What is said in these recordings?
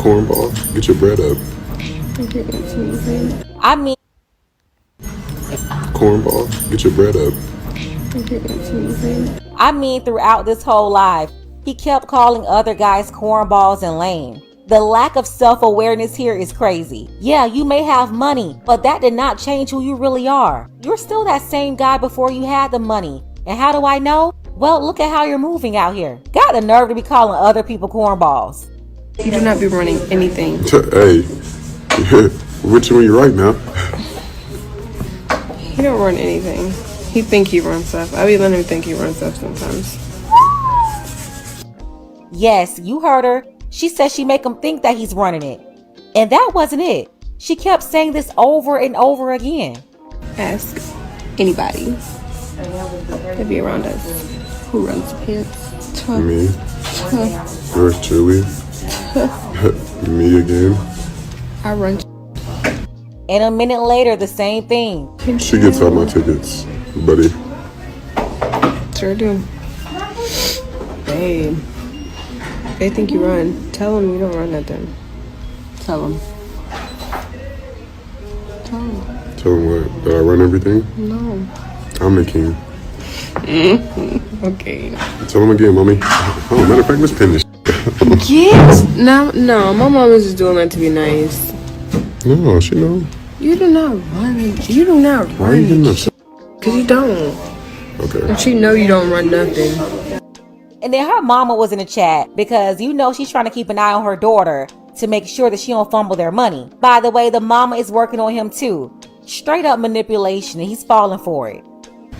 Cornball, get your bread up. I mean, Cornball, get your bread up. throughout this whole life, he kept calling other guys cornballs and lame. The lack of self-awareness here is crazy. Yeah, you may have money, but that did not change who you really are. You're still that same guy before you had the money. And how do I know? Well, look at how you're moving out here. Got the nerve to be calling other people cornballs. You do not be running anything. Hey, which one you right now? He don't run anything. He think he runs stuff. I be letting him think he runs stuff sometimes. Yes, you heard her. She said she make him think that he's running it. And that wasn't it. She kept saying this over and over again. Ask anybody that be around us who runs pants. Me. Yours truly. Me again. I run. And a minute later, the same thing. She gets all my tickets, buddy. Sure do. Babe. They think you run. Tell them you don't run nothing. Tell them. Tell them. Tell them what? That I run everything? No. I'm the king. Okay. Tell them again, mommy. Oh, matter of fact, let's pin this. Yes. No, my mom is just doing that to be nice. No, she know. You do not run. You do not run. Why are you getting upset? Because you don't. Okay. And she know you don't run nothing. And then her mama was in the chat because you know she's trying to keep an eye on her daughter to make sure that she don't fumble their money. By the way, the mama is working on him too. Straight up manipulation, and he's falling for it.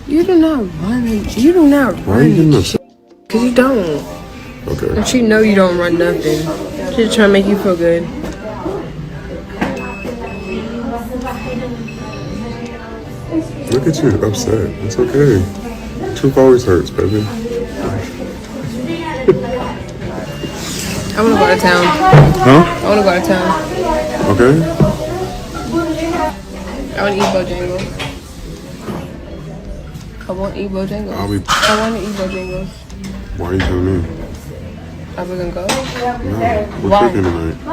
You do not run. You do not run. Why are you getting upset? Because you don't. Okay. And she know you don't run nothing. She's trying to make you feel good. Look at you, upset. It's okay. Truth always hurts, baby. I want to go to town. Huh? I want to go to town. Okay. I want to eat Bojangles. I want to eat Bojangles. I want to eat Bojangles. Why are you telling me? Are we going to go? No. We're Why? cooking tonight. No.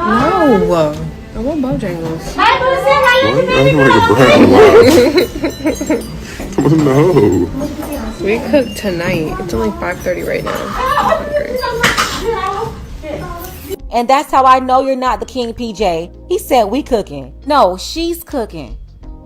I want Bojangles. Why? I don't like a brat. Wow. No. We cook tonight. It's only 5:30 right now. And that's how I know you're not the king, PJ. He said we cooking. No, she's cooking.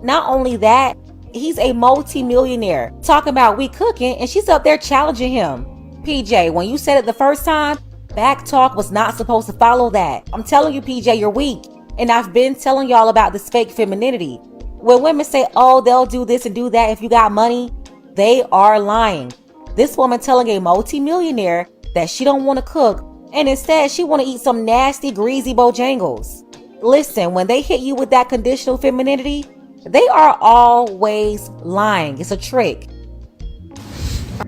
Not only that, he's a multi-millionaire. Talking about we cooking, and she's up there challenging him. PJ, when you said it the first time, back talk was not supposed to follow that. I'm telling you, PJ, you're weak. And I've been telling y'all about this fake femininity. When women say, oh, they'll do this and do that if you got money, they are lying. This woman telling a multi-millionaire that she don't want to cook, and instead she want to eat some nasty, greasy Bojangles. Listen, when they hit you with that conditional femininity, they are always lying. It's a trick.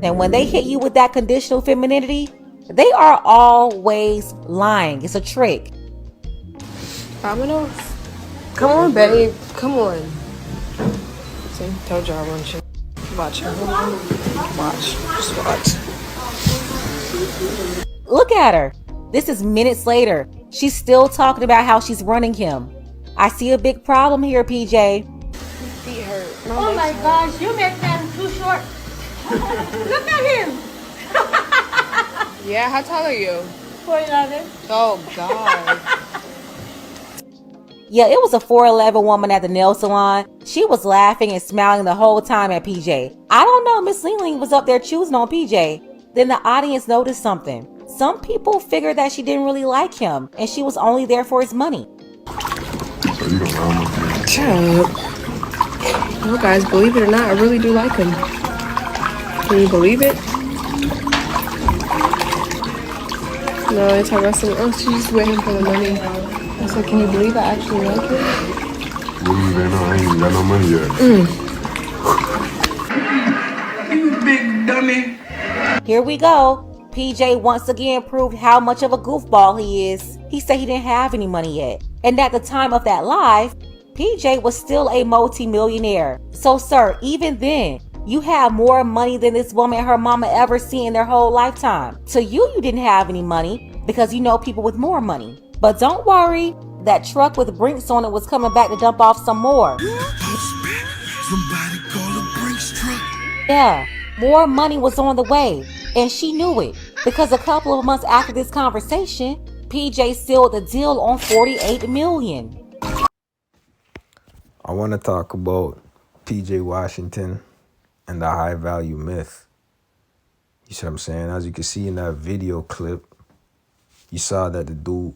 And when they hit you with that conditional femininity, they are always lying. It's a trick. Domino's? Come on, babe. Come on. See, told y'all I want you. Watch her. Watch. Just watch. Look at her. This is minutes later. She's still talking about how she's running him. I see a big problem here, PJ. Feet hurt. Oh my gosh, you make them too short. Look at him. Yeah, how tall are you? 4'11". Oh, God. Yeah, it was a 4'11" woman at the nail salon. She was laughing and smiling the whole time at PJ. I don't know, Miss Ling was up there choosing on PJ. Then the audience noticed something. Some people figured that she didn't really like him, and she was only there for his money. So you don't know. Shut up. Well, guys, believe it or not, I really do like him. Can you believe it? No, it's how wrestling. Oh, she's just waiting for the money. I said, can you believe I actually like him? Believe it or not, I ain't even got no money yet. You big dummy. Here we go. PJ once again proved how much of a goofball he is. He said he didn't have any money yet. And at the time of that live, PJ was still a multi-millionaire. So sir, even then, you have more money than this woman and her mama ever seen in their whole lifetime. To you, you didn't have any money because you know people with more money. But don't worry, that truck with Brinks on it was coming back to dump off some more. Somebody call a Brinks truck. Yeah, more money was on the way, and she knew it because a couple of months after this conversation, PJ sealed the deal on $48 million. I want to talk about PJ Washington and the high value myth. You see what I'm saying? As you can see in that video clip, you saw that the dude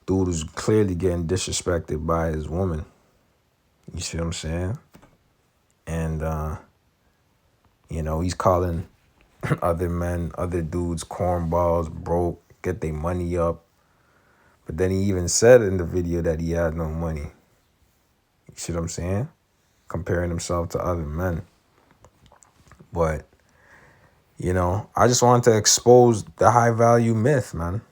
was clearly getting disrespected by his woman. You see what I'm saying? And, he's calling other men, other dudes, cornballs, broke, get their money up. But then he even said in the video that he had no money. You see what I'm saying? Comparing himself to other men. But, I just wanted to expose the high value myth, man.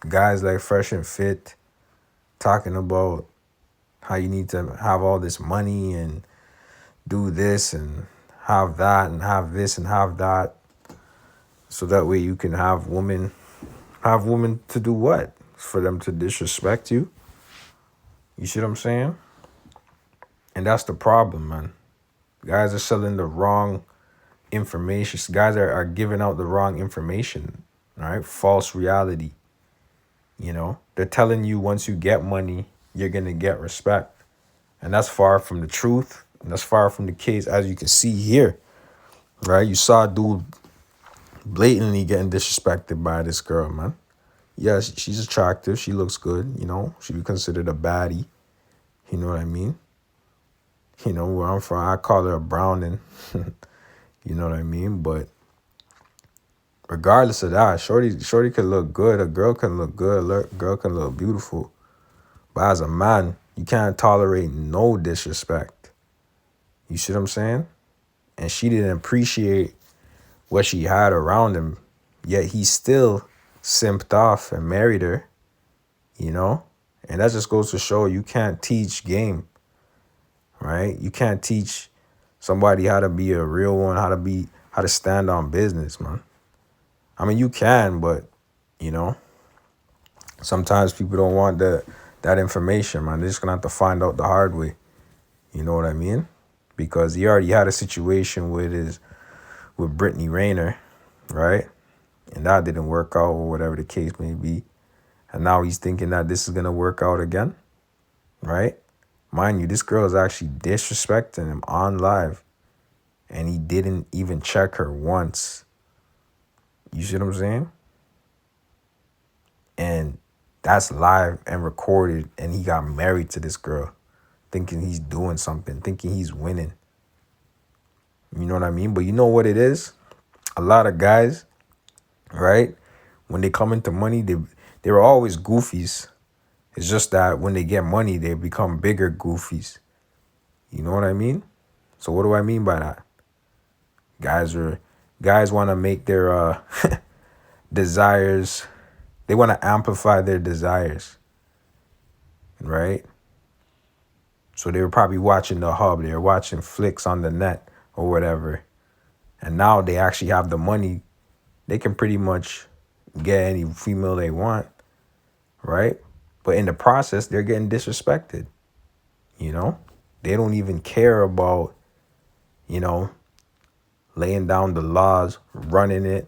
Guys like Fresh and Fit talking about how you need to have all this money and do this and have that and have this and have that. So that way you can have women to do what? For them to disrespect you? You see what I'm saying? And that's the problem, man. Guys are selling the wrong information. Guys are giving out the wrong information, right? False reality. They're telling you once you get money, you're going to get respect. And that's far from the truth. And that's far from the case, as you can see here, right? You saw a dude blatantly getting disrespected by this girl, man. Yes, she's attractive. She looks good, She be considered a baddie. You know what I mean? Where I'm from, I call her a browning. You know what I mean? But regardless of that, shorty can look good. A girl can look good. A girl can look beautiful. But as a man, you can't tolerate no disrespect. You see what I'm saying? And she didn't appreciate what she had around him. Yet he still simped off and married her. And that just goes to show you can't teach game. Right? You can't teach somebody how to be a real one, how to stand on business, man. I mean, you can, but, sometimes people don't want that information, man. They're just going to have to find out the hard way. You know what I mean? Because he already had a situation with Brittany Rayner, right? And that didn't work out or whatever the case may be. And now he's thinking that this is going to work out again, right? Mind you, this girl is actually disrespecting him on live. And he didn't even check her once. You see what I'm saying? And that's live and recorded. And he got married to this girl. Thinking he's doing something. Thinking he's winning. You know what I mean? But you know what it is? A lot of guys, right? When they come into money, they were always goofies. It's just that when they get money, they become bigger goofies. You know what I mean? So what do I mean by that? Guys want to make their desires, they want to amplify their desires, right? So they were probably watching the hub, they were watching flicks on the net or whatever. And now they actually have the money. They can pretty much get any female they want, right? But in the process, they're getting disrespected, They don't even care about, laying down the laws, running it,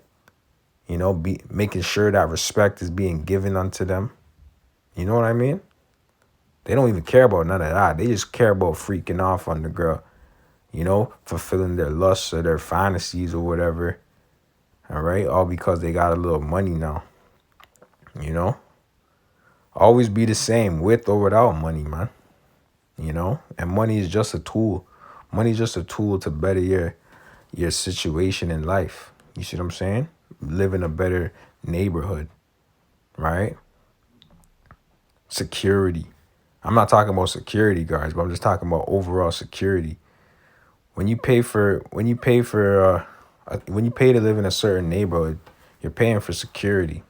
making sure that respect is being given unto them. You know what I mean? They don't even care about none of that. They just care about freaking off on the girl, fulfilling their lusts or their fantasies or whatever. All right? All because they got a little money now. Always be the same with or without money, man. And money is just a tool. Money is just a tool to better your situation in life. You see what I'm saying? Live in a better neighborhood, right? Security. I'm not talking about security guards, but I'm just talking about overall security. When you pay to live in a certain neighborhood, you're paying for security.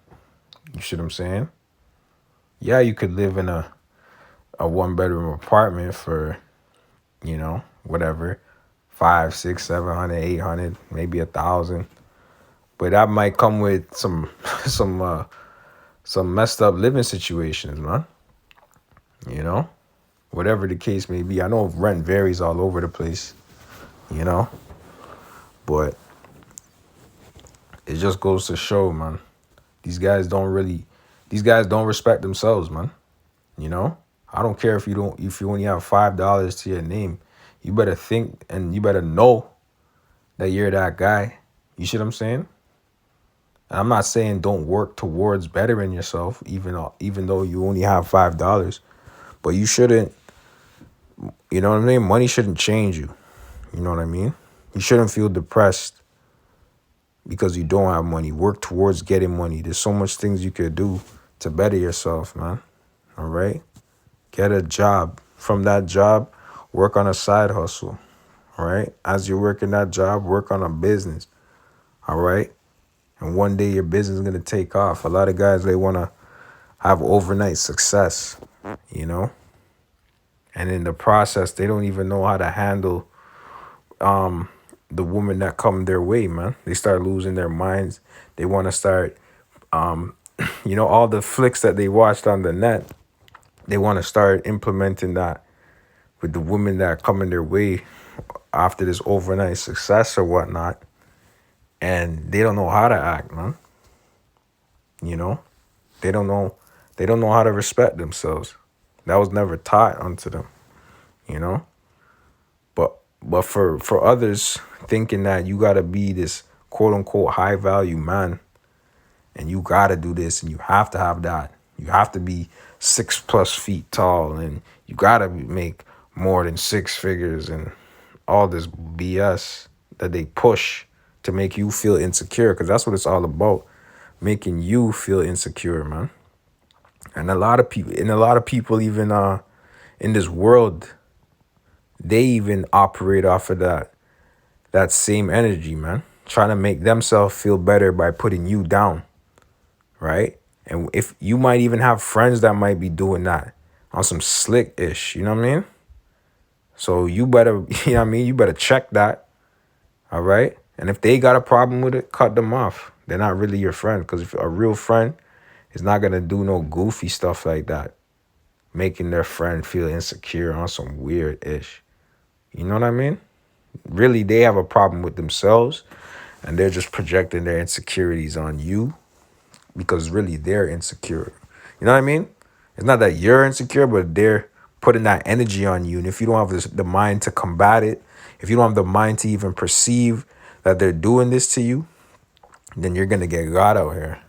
You see what I'm saying? Yeah, you could live in a 1-bedroom apartment for, whatever, 500, 600, 700, 800, maybe 1,000. But that might come with some some messed up living situations, man. You know, whatever the case may be. I know rent varies all over the place, you know, but it just goes to show, man. These guys don't respect themselves, man. You know, I don't care if you only have $5 to your name. You better think and you better know that you're that guy. You see what I'm saying? And I'm not saying don't work towards bettering yourself, even though you only have $5. But you shouldn't, you know what I mean? Money shouldn't change you. You know what I mean? You shouldn't feel depressed because you don't have money. Work towards getting money. There's so much things you could do to better yourself, man. All right? Get a job. From that job, work on a side hustle. All right? As you're working that job, work on a business. All right? And one day your business is going to take off. A lot of guys, they want to have overnight success, you know? And in the process, they don't even know how to handle the woman that come their way, man. They start losing their minds. They want to start, you know, all the flicks that they watched on the net, they want to start implementing that with the women that come in their way after this overnight success or whatnot. And they don't know how to act, man. You know, they don't know how to respect themselves. That was never taught unto them, you know. But for others thinking that you gotta be this quote unquote high value man and you gotta do this and you have to have that. You have to be 6+ feet tall and you gotta make more than 6 figures and all this BS that they push to make you feel insecure, because that's what it's all about. Making you feel insecure, man. And a lot of people even in this world, they even operate off of that same energy, man. Trying to make themselves feel better by putting you down, right? And if you might even have friends that might be doing that on some slick-ish, you know what I mean? So you better, you know what I mean? You better check that, all right? And if they got a problem with it, cut them off. They're not really your friend, because if a real friend is not going to do no goofy stuff like that, making their friend feel insecure on some weird-ish. You know what I mean? Really, they have a problem with themselves, and they're just projecting their insecurities on you because really they're insecure. You know what I mean? It's not that you're insecure, but they're putting that energy on you. And if you don't have the mind to combat it, if you don't have the mind to even perceive that they're doing this to you, then you're going to get got out here.